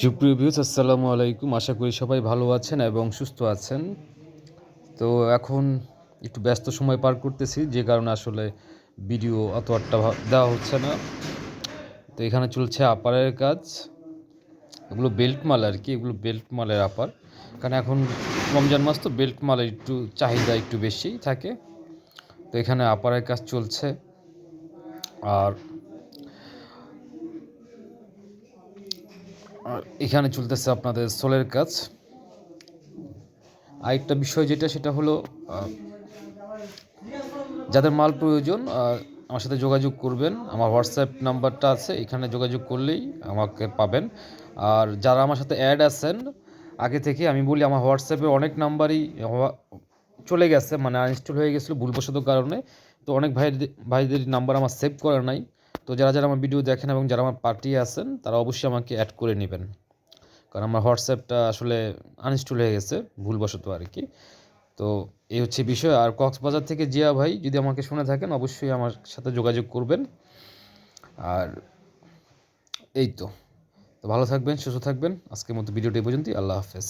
সুপ্রিয় ভিউয়ার্স, আসসালামু আলাইকুম। আশা করি সবাই ভালো আছেন এবং সুস্থ আছেন। তো এখন একটু ব্যস্ত সময় পার করতেছি, যে কারণে আসলে ভিডিও অত একটা দেওয়া হচ্ছে না। তো এখানে চলছে আপারের কাজ। এগুলো বেল্ট মাল আর কি, এগুলো বেল্ট মালের আপার। কারণ এখন রমজান মাস, তো বেল্ট মালের একটু চাহিদা একটু বেশি থাকে। তো এখানে আপারের কাজ চলছে। আর আর এখানে চলতেছে আপনাদের সোলের কাজ। আরেকটা বিষয় সেটা হলো, যাদের মাল প্রয়োজন আমার সাথে যোগাযোগ করবেন। আমার হোয়াটসঅ্যাপ নাম্বারটা আছে, এখানে যোগাযোগ করলেই আমাকে পাবেন। আর যারা আমার সাথে অ্যাড আছেন আগে থেকে, আমি বলি আমার হোয়াটসঅ্যাপে অনেক নাম্বারই চলে গেছে, মানে আনইনস্টল হয়ে গেছিলো ভুলবশত কারণে। তো অনেক ভাইদের নাম্বার আমার সেভ করা নাই। তো যারা যারা আমার ভিডিও দেখেন এবং যারা আমার পার্টি আছেন, তারা অবশ্যই আমাকে অ্যাড করে নেবেন, কারণ আমার হোয়াটসঅ্যাপটা আসলে আনইনস্টল হয়ে গেছে ভুলবশত আর কি। তো এই হচ্ছে বিষয়। আর কক্সবাজার থেকে জিয়া ভাই যদি আমাকে শুনে থাকেন, অবশ্যই আমার সাথে যোগাযোগ করবেন। আর এই তো, ভালো থাকবেন, সুস্থ থাকবেন। আজকের মতো ভিডিওটি এই পর্যন্তই। আল্লাহ হাফেজ।